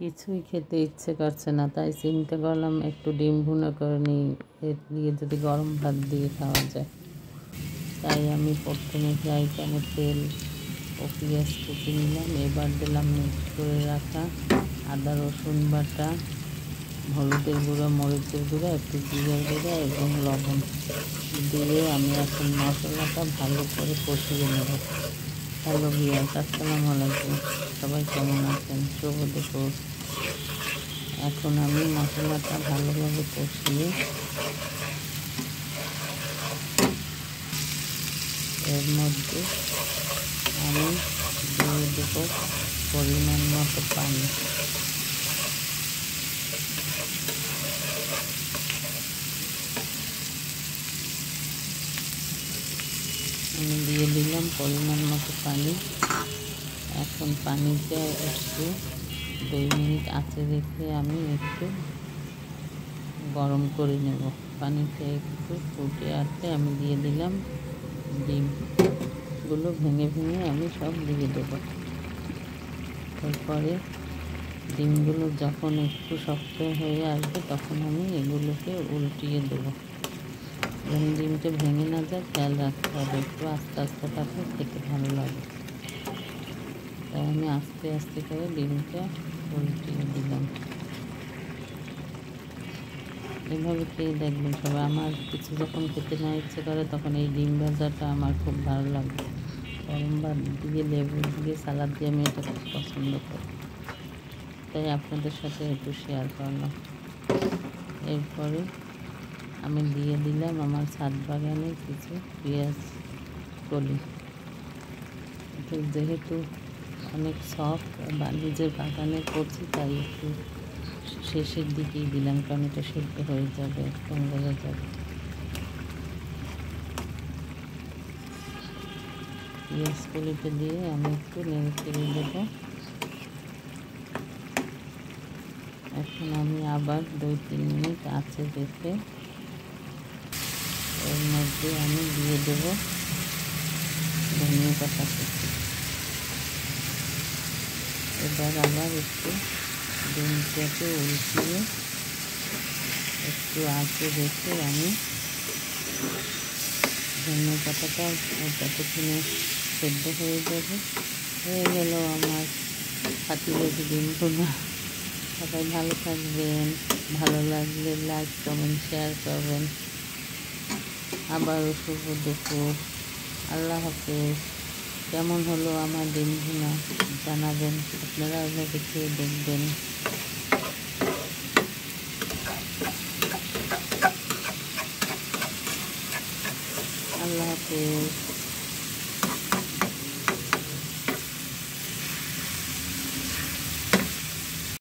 কিছুই খেতে ইচ্ছে করছে না, তাই চিন্তা করলাম একটু ডিম ভুনা করে নিই, এর দিয়ে যদি গরম ভাত দিয়ে খাওয়া যায়। তাই আমি প্রথমে ফ্রাই প্যানে তেল ও পেঁয়াজ কুচি নিলাম। এবার দিলাম মিক্স করে রাখা আদা রসুন বাটা, হলুদের গুঁড়া, মরিচের গুঁড়া, একটু জিরার গুঁড়া এবং লবণ দিয়ে আমি এখন মশলাটা ভালো করে কষিয়ে নেব। হ্যালো ভিউয়ার্স, আসসালামু আলাইকুম। সবাই কেমন আছেন? শুভ দুপুর। এখন আমি মশলাটা ভালোভাবে কষিয়ে এর মধ্যে আমি দিয়ে দেবো পরিমাণ মতো পানি। আমি দিয়ে দিলাম পরিমাণ মতো পানি। এখন পানিটা একটু 2 মিনিট আঁচে রেখে আমি একটু গরম করে নেব। পানিটা একটু ফুটে আসতে আমি দিয়ে দিলাম ডিমগুলো ভেঙে ভেঙে আমি সব দিয়ে দেব। তারপরে ডিমগুলো যখন একটু শক্ত হয়ে আসবে তখন আমি এগুলোকে উল্টিয়ে দেবো। যেন ডিমটা ভেঙে না যায় খেয়াল রাখতে হবে, একটু আস্তে আস্তে থাকলে খেতে ভালো লাগে। তাই আমি আস্তে আস্তে করে ডিমটা উল্টিয়ে দিলাম। এভাবে খেয়ে দেখবেন সবাই। আমার কিছু যখন খেতে না ইচ্ছে করে তখন এই ডিম ভাজাটা আমার খুব ভালো লাগে। গরম ভাত দিয়ে লেবু দিয়ে সালাদ দিয়ে আমি এটা খুব পছন্দ করি, তাই আপনাদের সাথে একটু শেয়ার করলাম। এরপরে আমি দিয়ে দিলাম আমার ছাদ বাগানে কিছু পেঁয়াজ কলি। যেহেতু অনেক সফট বা নিজের বাগানে করছি তাই একটু শেষের দিকেই দিলাম, কারণ এটা সেদ্ধ হয়ে যাবে, একদম গলে যাবে। পেঁয়াজ কলিটা দিয়ে আমি একটু নেড়ে চেড়ে দেবো। এখন আমি আবার 2-3 মিনিট আঁচে রেখে এর মধ্যে আমি দিয়ে দেবো ধনিয়া পাতা কুচি। এবার আবার একটু ডিমটাকে উল্টিয়ে একটু আঁচে রেখে আমি ধনিয়া পাতাটা ততক্ষণে সেদ্ধ হয়ে যাবে। হয়ে গেল আমার পাতিলেবু ডিম ভুনা। সবাই ভালো থাকবেন, ভালো লাগলে লাইক কমেন্ট শেয়ার করবেন। আবারও শুভ দুপুর। আল্লাহ হাফেজ। কেমন হলো আমার ডিম ভুনা জানাবেন, আপনারা এভাবে খেয়ে দেখবেন। আল্লাহ হাফেজ।